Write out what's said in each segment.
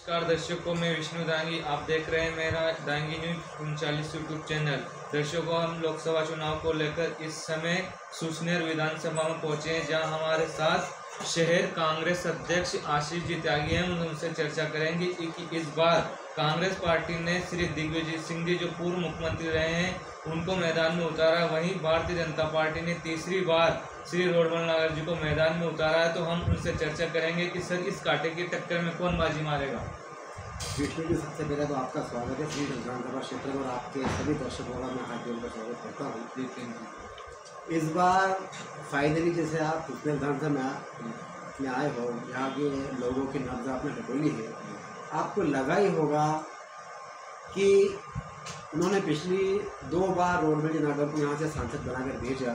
नमस्कार दर्शकों, मैं विष्णु दांगी। आप देख रहे हैं मेरा दांगी न्यूज 39 यूट्यूब चैनल। दर्शकों, हम लोकसभा चुनाव को लेकर इस समय सुसनेर विधानसभा में पहुंचे हैं, जहां हमारे साथ शहर कांग्रेस अध्यक्ष आशीष जी त्यागी हैं। उनसे चर्चा करेंगे कि इस बार कांग्रेस पार्टी ने श्री दिग्विजय सिंह जी, जो पूर्व मुख्यमंत्री रहे हैं, उनको मैदान में उतारा। वहीं भारतीय जनता पार्टी ने तीसरी बार श्री रोडमल नागर जी को मैदान में उतारा है। तो हम उनसे चर्चा करेंगे कि सर, इस कांटे की टक्कर में कौन बाजी मारेगा। विष्णु जी, सबसे पहले तो आपका स्वागत है श्री विधानसभा क्षेत्र में, और आपके सभी दर्शकों का मैं हार्दिक का स्वागत करता हूँ। इस बार फाइनली जैसे आप सुसनेर विधानसभा में आए हो, यहाँ के लोगों की नब्ज आपने टटोली है, आपको लगा ही होगा कि उन्होंने पिछली 2 बार रोडमल नागर को यहाँ से सांसद बनाकर भेजा,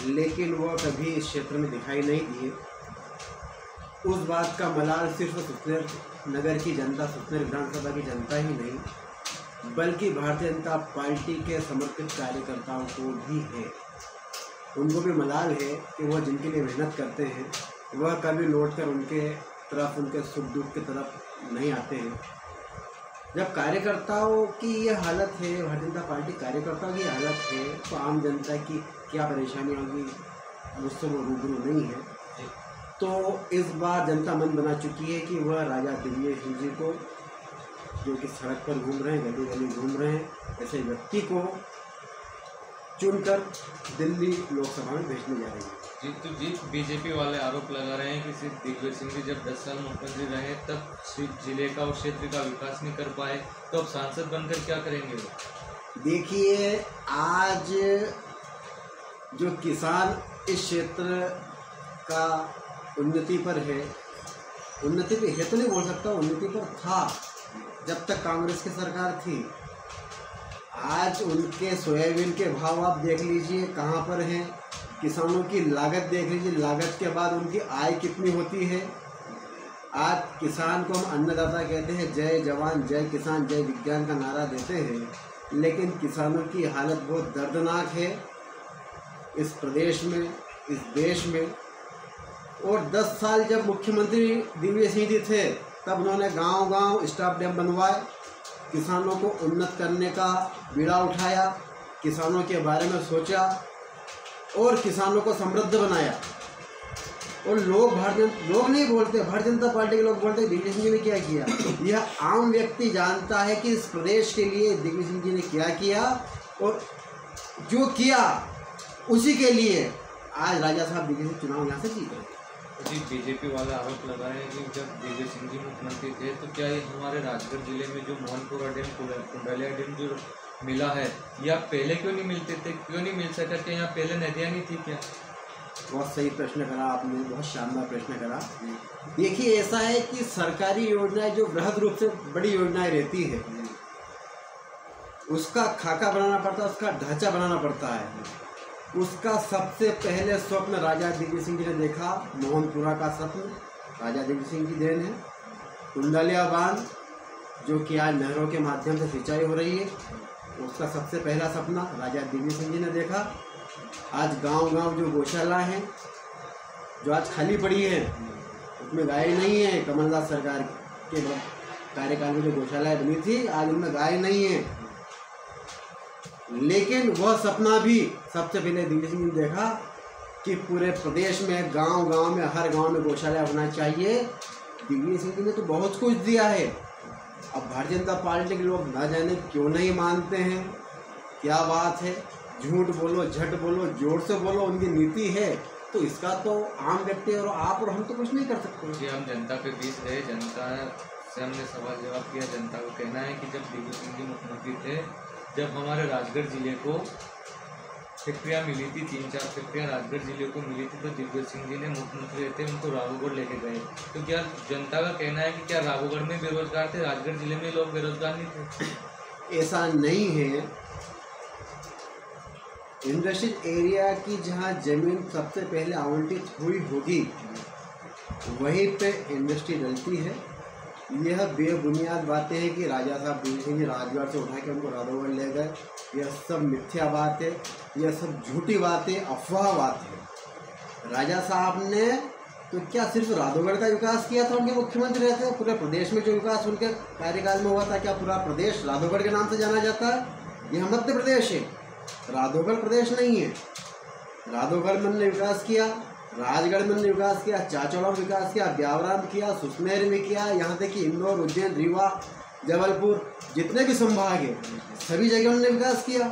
लेकिन वह कभी इस क्षेत्र में दिखाई नहीं दिए। उस बात का मलाल सिर्फ सुसनेर नगर की जनता, सुसनेर विधानसभा की जनता ही नहीं, बल्कि भारतीय जनता पार्टी के समर्पित कार्यकर्ताओं को भी है। उनको भी मलाल है कि वह जिनके लिए मेहनत करते हैं, वह कभी लौटकर उनके तरफ, उनके सुख दुख की तरफ नहीं आते हैं। जब कार्यकर्ताओं की ये हालत है, भारतीय जनता पार्टी कार्यकर्ताओं की हालत है, तो आम जनता की क्या परेशानी होगी, मुझसे वो रूबरू नहीं है। तो इस बार जनता मन बना चुकी है कि वह राजा दिग्विजय सिंह जी को, जो कि सड़क पर घूम रहे हैं, गली गली घूम रहे हैं, ऐसे व्यक्ति को चुनकर दिल्ली लोकसभा में भेजने जा रही है। जी, बीजेपी वाले आरोप लगा रहे हैं कि श्री दिग्विजय सिंह जी जब 10 साल मुख्यमंत्री रहे, तब जिले का और क्षेत्र का विकास नहीं कर पाए, तो अब सांसद बनकर क्या करेंगे वो? देखिए, आज जो किसान इस क्षेत्र का उन्नति पर है, उन्नति पे है तो नहीं बोल सकता, उन्नति पर था जब तक कांग्रेस की सरकार थी। आज उनके सोयाबीन के भाव आप देख लीजिए कहाँ पर हैं, किसानों की लागत देख लीजिए, लागत के बाद उनकी आय कितनी होती है। आज किसान को हम अन्नदाता कहते हैं, जय जवान जय किसान जय विज्ञान का नारा देते हैं, लेकिन किसानों की हालत बहुत दर्दनाक है इस प्रदेश में, इस देश में। और 10 साल जब मुख्यमंत्री दिग्विजय सिंह जी थे, तब उन्होंने गांव-गांव स्टॉप डैम बनवाए, किसानों को उन्नत करने का बीड़ा उठाया, किसानों के बारे में सोचा और किसानों को समृद्ध बनाया। और लोग नहीं बोलते, भारतीय जनता पार्टी के लोग बोलते दिग्विजय सिंह जी ने क्या किया। यह आम व्यक्ति जानता है कि इस प्रदेश के लिए दिग्विजय सिंह जी ने क्या किया, और जो किया उसी के लिए आज राजा साहब दिग्विजय सिंह चुनाव यहाँ से जीत रहे। जी, बीजेपी वाले आरोप लगा रहे हैं कि जब दिग्विजय सिंह जी मुख्यमंत्री थे, तो क्या ये हमारे राजगढ़ जिले में जो मोहनपुरा डैम, कुंडालिया डैम जो मिला है, या पहले क्यों नहीं मिलते थे, क्यों नहीं मिल सका? क्या यहाँ पहले नदियाँ नहीं थी क्या? बहुत सही प्रश्न करा आपने, बहुत शानदार प्रश्न करा। देखिए, ऐसा है कि सरकारी योजनाएं जो बृहद रूप से बड़ी योजनाएं रहती है, उसका खाका बनाना पड़ता है, उसका ढांचा बनाना पड़ता है। उसका सबसे पहले स्वप्न राजा दिग्विजय सिंह जी ने देखा, मोहनपुरा का स्वप्न राजा दिग्विजय सिंह की देन है। कुंडालिया बांध, जो कि आज नहरों के माध्यम से सिंचाई हो रही है, उसका सबसे पहला सपना राजा दिग्विजय सिंह जी ने देखा। आज गांव-गांव जो गौशाला हैं, जो आज खाली पड़ी है, उसमें गाय नहीं है। कमलनाथ सरकार के कार्यकाल में जो गौशालाएँ बनी थी, आज उनमें गाय नहीं है, लेकिन वह सपना भी सबसे पहले दिग्विजय सिंह ने देखा कि पूरे प्रदेश में गांव-गांव में, हर गांव में गौशाला होना चाहिए। दिग्विजय सिंह जी ने तो बहुत कुछ दिया है। अब भारतीय जनता पार्टी के लोग ना जाने क्यों नहीं मानते हैं, क्या बात है। झूठ बोलो, झट बोलो, जोर से बोलो, उनकी नीति है, तो इसका तो आम व्यक्ति और आप और हम तो कुछ नहीं कर सकते। जी, हम जनता के बीच रहे, जनता से हमने सवाल जवाब किया। जनता को कहना है कि जब दिग्विजय सिंह जी मुख्यमंत्री थे, जब हमारे राजगढ़ जिले को फैक्ट्रियाँ मिली थी, 3-4 फैक्ट्रियाँ राजगढ़ जिले को मिली थी, तो दिग्विजय सिंह जी ने मुख्यमंत्री थे, उनको राघोगढ़ लेके गए। तो क्या जनता का कहना है कि क्या राघोगढ़ में बेरोजगार थे, राजगढ़ जिले में लोग बेरोजगार नहीं थे? ऐसा नहीं है। इंडस्ट्रियल एरिया की जहाँ जमीन सबसे पहले आवंटित हुई होगी, वहीं पे इंडस्ट्री डलती है। यह बेबुनियाद बातें हैं कि राजा साहब दिग्विजय सिंह जी राजगढ़ से उठा के उनको राघोगढ़ ले गए, यह सब मिथ्या बात है, यह सब झूठी बात है, अफवाह बात है। राजा साहब ने तो क्या सिर्फ राधौगढ़ का विकास किया था उनके मुख्यमंत्री रहते? पूरे प्रदेश में जो विकास उनके कार्यकाल में हुआ था, क्या पूरा प्रदेश राधौगढ़ के नाम से जाना जाता है? यह मध्य प्रदेश है, राधौगढ़ प्रदेश नहीं है। राधौगढ़ में उन्होंने विकास किया, राजगढ़ में उन्होंने विकास किया, चाचौड़ा में विकास किया, ब्यावरा में किया, सुसनेर में किया, यहाँ तक कि इंदौर, उज्जैन, रीवा, जबलपुर, जितने भी संभाग है सभी जगह उन्होंने विकास किया।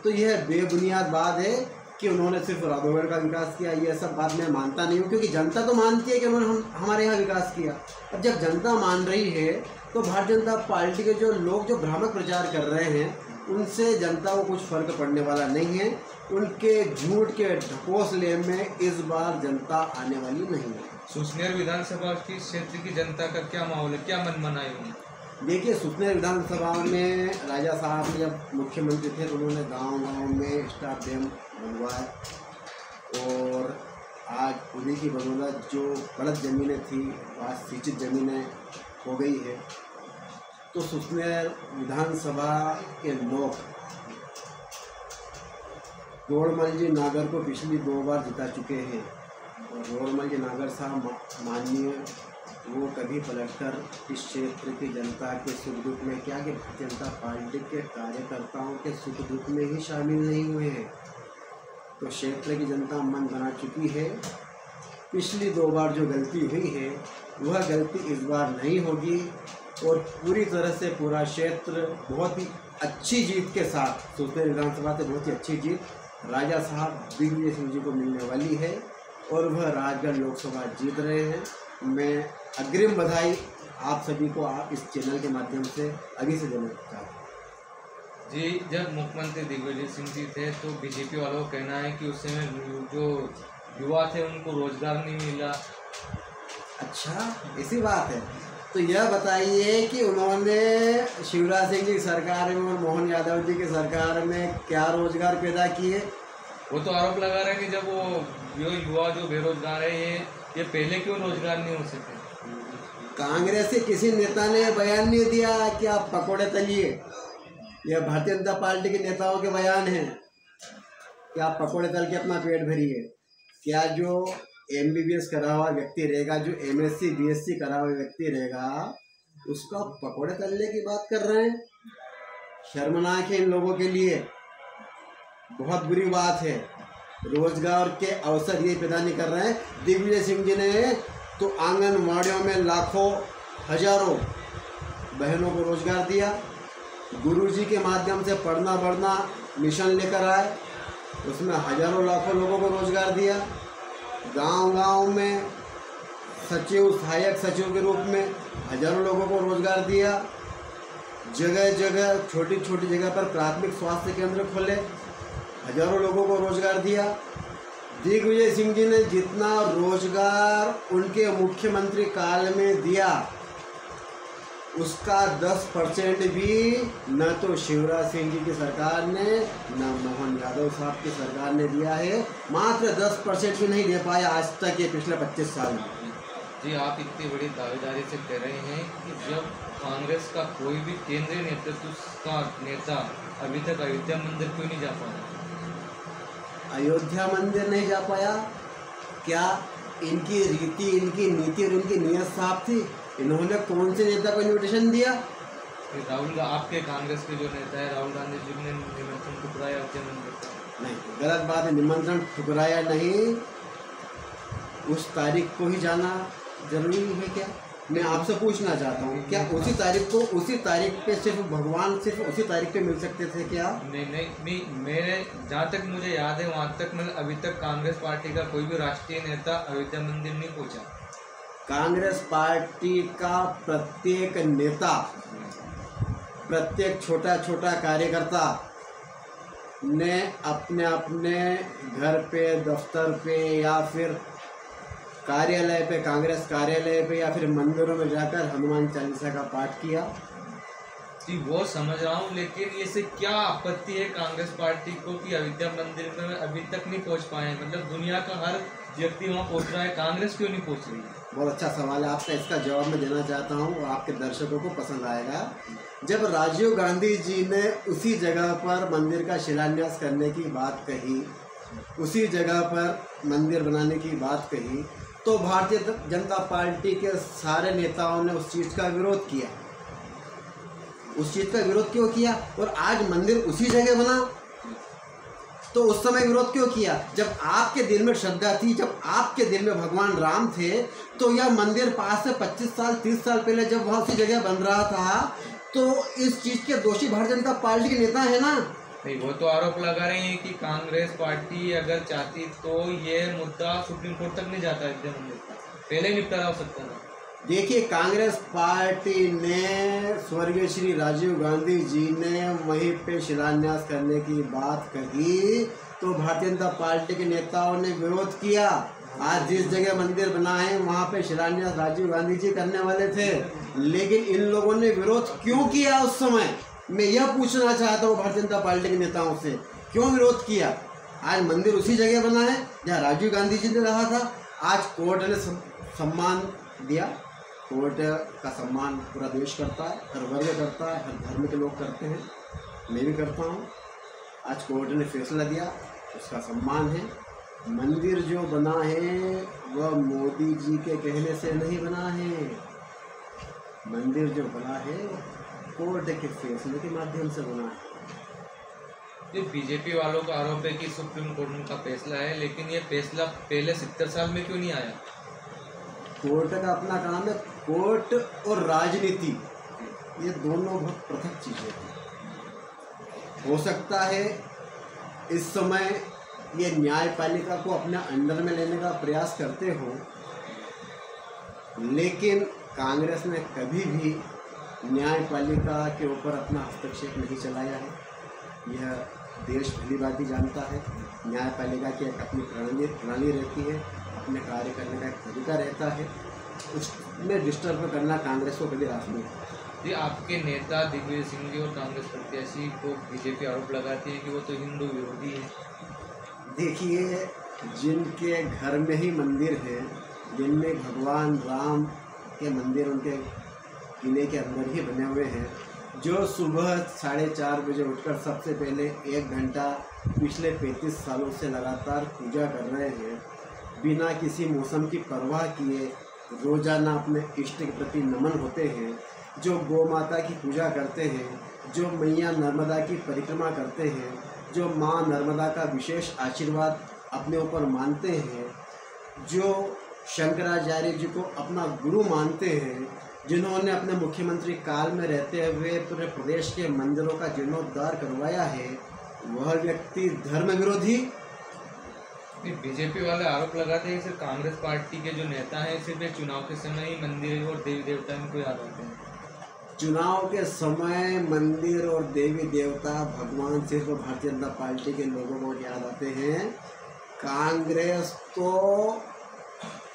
तो यह बेबुनियाद बात है कि उन्होंने सिर्फ राधौगढ़ का विकास किया, ये सब बात मैं मानता नहीं हूँ, क्योंकि जनता तो मानती है कि उन्होंने हमारे यहाँ विकास किया। अब जब जनता मान रही है तो भारतीय जनता पार्टी के जो लोग जो भ्रामक प्रचार कर रहे हैं उनसे जनता को कुछ फर्क पड़ने वाला नहीं है। उनके झूठ के ढकोसले में इस बार जनता आने वाली नहीं है। सुसनेर विधानसभा की क्षेत्र की जनता का क्या माहौल है, क्या मन मनाए हुए? देखिए, सुसनेर विधानसभा में राजा साहब जब मुख्यमंत्री थे तो उन्होंने गांव-गांव में स्टाफ डैम बनवाए, और आज उन्हीं की बदौलत जो गलत ज़मीनें थी आज सिंचित ज़मीनें हो गई है। तो सुसनेर विधानसभा के लोग रोड़मल जी नागर को पिछली 2 बार जिता चुके हैं, और रोड़मल जी नागर साहब माननीय वो कभी पलटकर इस क्षेत्र की जनता के सुख दुख में, क्या कि भारतीय जनता पार्टी के कार्यकर्ताओं के सुख दुख में ही शामिल नहीं हुए हैं। तो क्षेत्र की जनता मन बना चुकी है। पिछली 2 बार जो गलती हुई है वह गलती इस बार नहीं होगी, और पूरी तरह से पूरा क्षेत्र बहुत ही अच्छी जीत के साथ, सुसनेर विधानसभा से बहुत ही अच्छी जीत राजा साहब दिग्विजय सिंह जी को मिलने वाली है, और वह राजगढ़ लोकसभा जीत रहे हैं। मैं अग्रिम बधाई आप सभी को आप इस चैनल के माध्यम से अभी से देना चाहता हूँ। जी, जब मुख्यमंत्री दिग्विजय सिंह जी थे तो बीजेपी वालों का कहना है कि उस समय जो युवा थे उनको रोजगार नहीं मिला। अच्छा, ऐसी बात है? तो यह बताइए कि उन्होंने शिवराज सिंह जी की सरकार में और मोहन यादव जी की सरकार में क्या रोजगार पैदा किए? वो तो आरोप लगा रहे हैं कि जब वो युवा जो बेरोजगार है ये पहले क्यों रोजगार नहीं हो सके? कांग्रेस के किसी नेता ने बयान नहीं दिया कि आप पकौड़े तलिए। यह भारतीय जनता पार्टी के नेताओं के बयान हैं कि आप पकौड़े तल के अपना पेट भरिए। क्या जो MBBS करा हुआ व्यक्ति रहेगा, जो MSc BSc करा हुआ व्यक्ति रहेगा, उसका पकौड़े तलने की बात कर रहे हैं? शर्मनाक है इन लोगों के लिए, बहुत बुरी बात है। रोजगार के अवसर ये पैदा नहीं कर रहे हैं। दिग्विजय सिंह जी ने तो आंगनवाड़ियों में लाखों हजारों बहनों को रोजगार दिया। गुरुजी के माध्यम से पढ़ना बढ़ना मिशन लेकर आए, उसमें हजारों लाखों लोगों को रोजगार दिया। गांव-गांव में सचिव, सहायक सचिव के रूप में हजारों लोगों को रोजगार दिया। जगह जगह छोटी छोटी जगह पर प्राथमिक स्वास्थ्य केंद्र खोले, हजारों लोगों को रोजगार दिया। दिग्विजय सिंह जी ने जितना रोजगार उनके मुख्यमंत्री काल में दिया उसका 10% भी न तो शिवराज सिंह जी की सरकार ने न मोहन यादव साहब की सरकार ने दिया है। मात्र 10% भी नहीं दे पाया आज तक ये पिछले 25 साल में। जी, आप इतनी बड़ी दावेदारी से कह रहे हैं कि जब कांग्रेस का कोई भी केंद्रीय नेतृत्व का नेता अभी तक अयोध्या मंदिर क्यों नहीं जा पाया? अयोध्या मंदिर नहीं जा पाया, क्या इनकी रीति, इनकी नीति और इनकी नीयत साफ थी? इन्होंने कौन से नेता को इन्विटेशन दिया? राहुल, आपके कांग्रेस के जो नेता है राहुल गांधी जी ने निमंत्रण ठुकराया अयोध्या मंदिर का? नहीं, गलत बात है। निमंत्रण ठुकराया नहीं, उस तारीख को ही जाना जरूरी है क्या? मैं आपसे पूछना चाहता हूँ, क्या उसी तारीख को, उसी तारीख पे सिर्फ भगवान सिर्फ उसी तारीख पे मिल सकते थे क्या? नहीं, मेरे जहाँ तक मुझे याद है वहाँ तक मतलब अभी तक कांग्रेस पार्टी का कोई भी राष्ट्रीय नेता अयोध्या मंदिर नहीं पहुँचा। कांग्रेस पार्टी का प्रत्येक नेता, प्रत्येक छोटा छोटा कार्यकर्ता ने अपने अपने घर पे, दफ्तर पे या फिर कार्यालय पे, कांग्रेस कार्यालय पे या फिर मंदिरों में जाकर हनुमान चालीसा का पाठ किया। जी, वो समझ रहा हूँ, लेकिन इससे क्या आपत्ति है कांग्रेस पार्टी को कि अयोध्या मंदिर में अभी तक नहीं पहुँच पाए? मतलब दुनिया का हर व्यक्ति वहाँ पहुँच रहा है, कांग्रेस क्यों नहीं पहुँच रही है? बहुत अच्छा सवाल है आपका, इसका जवाब मैं देना चाहता हूँ और आपके दर्शकों को पसंद आएगा। जब राजीव गांधी जी ने उसी जगह पर मंदिर का शिलान्यास करने की बात कही, उसी जगह पर मंदिर बनाने की बात कही, तो भारतीय जनता पार्टी के सारे नेताओं ने उस चीज़ का विरोध किया। उस चीज़ का विरोध क्यों किया? और आज मंदिर उसी जगह बना तो उस समय विरोध क्यों किया? जब आपके दिल में श्रद्धा थी, जब आपके दिल में भगवान राम थे, तो यह मंदिर पास से 25 साल 30 साल पहले जब वहाँ उसी जगह बन रहा था, तो इस चीज़ के दोषी भारतीय जनता पार्टी के नेता है ना। नहीं, वो तो आरोप लगा रहे हैं कि कांग्रेस पार्टी अगर चाहती तो ये मुद्दा सुप्रीम कोर्ट तक नहीं जाता, एकदम पहले निपटारा हो सकता था। देखिए, कांग्रेस पार्टी ने स्वर्गीय श्री राजीव गांधी जी ने वहीं पे शिलान्यास करने की बात कही तो भारतीय जनता पार्टी के नेताओं ने विरोध किया। आज जिस जगह मंदिर बना है वहाँ पे शिलान्यास राजीव गांधी जी करने वाले थे, लेकिन इन लोगों ने विरोध क्यों किया उस समय? मैं यह पूछना चाहता हूँ भारतीय जनता पार्टी के नेताओं से, क्यों विरोध किया? आज मंदिर उसी जगह बना है जहाँ राजीव गांधी जी ने रहा था। आज कोर्ट ने सम्मान दिया, कोर्ट का सम्मान पूरा देश करता है, हर वर्ग करता है, हर धर्म के लोग करते हैं, मैं भी करता हूँ। आज कोर्ट ने फैसला दिया, उसका सम्मान है। मंदिर जो बना है वह मोदी जी के कहने से नहीं बना है। मंदिर जो बना है कोर्ट के फैसले के माध्यम से बना है। ये बीजेपी वालों का आरोप है कि सुप्रीम कोर्ट का फैसला है, लेकिन ये फैसला पहले 70 साल में क्यों नहीं आया? कोर्ट का अपना काम है। कोर्ट और राजनीति ये दोनों बहुत पृथक चीज़ें हैं। हो सकता है इस समय ये न्यायपालिका को अपने अंडर में लेने का प्रयास करते हो, लेकिन कांग्रेस ने कभी भी न्यायपालिका के ऊपर अपना हस्तक्षेप नहीं चलाया है। यह देश भली भांति जानता है। न्यायपालिका की एक अपनी प्रणाली रहती है, अपने कार्य करने का एक तरीका रहता है, उसमें डिस्टर्ब करना कांग्रेस को कभी रास नहीं है। जी, आपके नेता दिग्विजय सिंह जी और कांग्रेस प्रत्याशी को बीजेपी आरोप लगाती है कि वो तो हिंदू विरोधी है। देखिए, जिनके घर में ही मंदिर है, जिनमें भगवान राम के मंदिर उनके किले के अंदर ही बने हुए हैं, जो सुबह 4:30 बजे उठकर सबसे पहले 1 घंटा पिछले 35 सालों से लगातार पूजा कर रहे हैं, बिना किसी मौसम की परवाह किए रोज़ाना अपने इष्ट के प्रति नमन होते हैं, जो गौ माता की पूजा करते हैं, जो मैया नर्मदा की परिक्रमा करते हैं, जो माँ नर्मदा का विशेष आशीर्वाद अपने ऊपर मानते हैं, जो शंकराचार्य जी को अपना गुरु मानते हैं, जिन्होंने अपने मुख्यमंत्री काल में रहते हुए पूरे प्रदेश के मंदिरों का जीर्णोद्धार करवाया है, वह व्यक्ति धर्म विरोधी। बीजेपी वाले आरोप लगाते हैं सिर्फ कांग्रेस पार्टी के जो नेता हैं सिर्फ चुनाव के समय ही मंदिर और देवी देवता इनको याद आते हैं। चुनाव के समय मंदिर और देवी देवता भगवान सिर्फ भारतीय जनता पार्टी के लोगों को याद आते हैं। कांग्रेस तो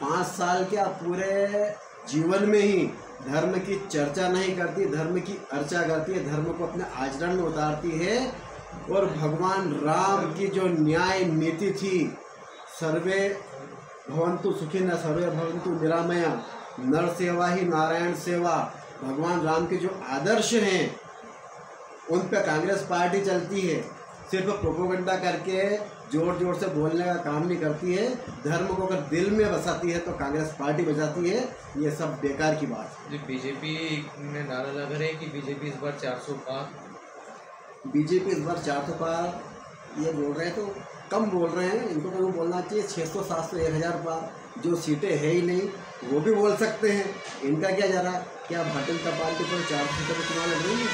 5 साल के पूरे जीवन में ही धर्म की चर्चा नहीं करती, धर्म की अर्चा करती है, धर्म को अपने आचरण में उतारती है। और भगवान राम की जो न्याय नीति थी, सर्वे भवन्तु सुखिनः सर्वे भवन्तु निरामया, नर सेवा ही नारायण सेवा, भगवान राम के जो आदर्श हैं उन पे कांग्रेस पार्टी चलती है। सिर्फ प्रोपेगेंडा करके जोर जोर से बोलने का काम नहीं करती है। धर्म को अगर दिल में बसाती है तो कांग्रेस पार्टी बचाती है। ये सब बेकार की बात है। जो बीजेपी ने नारा लगा रहे हैं कि बीजेपी इस बार 400 पार, बीजेपी इस बार 400 पार ये बोल रहे हैं तो कम बोल रहे हैं। इनको तो बोलना चाहिए 600 700 1000 पार। जो सीटें है ही नहीं वो भी बोल सकते हैं। इनका क्या जा रहा है? क्या भारतीय जनता पार्टी को 400 सीटों पर चुनाव लड़ रही है?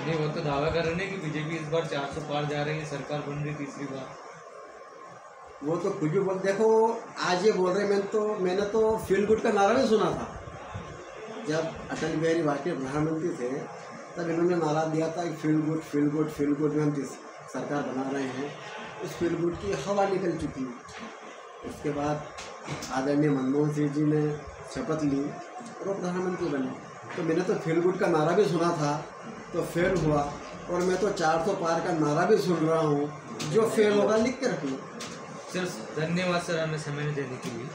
नहीं, वो तो दावा कर रहे हैं कि बीजेपी इस बार 400 पार जा रही है, सरकार बन रही तीसरी बार। वो तो कुछ भी बोल, देखो आज ये बोल रहे हैं। मैंने तो फील गुड का नारा भी सुना था। जब अटल बिहारी वाजपेयी प्रधानमंत्री थे तब इन्होंने नारा दिया था कि feel good feel good feel good में हम जिस सरकार बना रहे हैं। उस फील गुड की हवा निकल चुकी है। उसके बाद आदरणीय मनमोहन सिंह जी ने शपथ ली और वो प्रधानमंत्री बने। तो मैंने तो फील गुड का नारा भी सुना था तो फेल हुआ, और मैं तो 400 पार का नारा भी सुन रहा हूँ। जो फेल होगा लिख के रखूँ। सर धन्यवाद सर, हमें समय देने के लिए।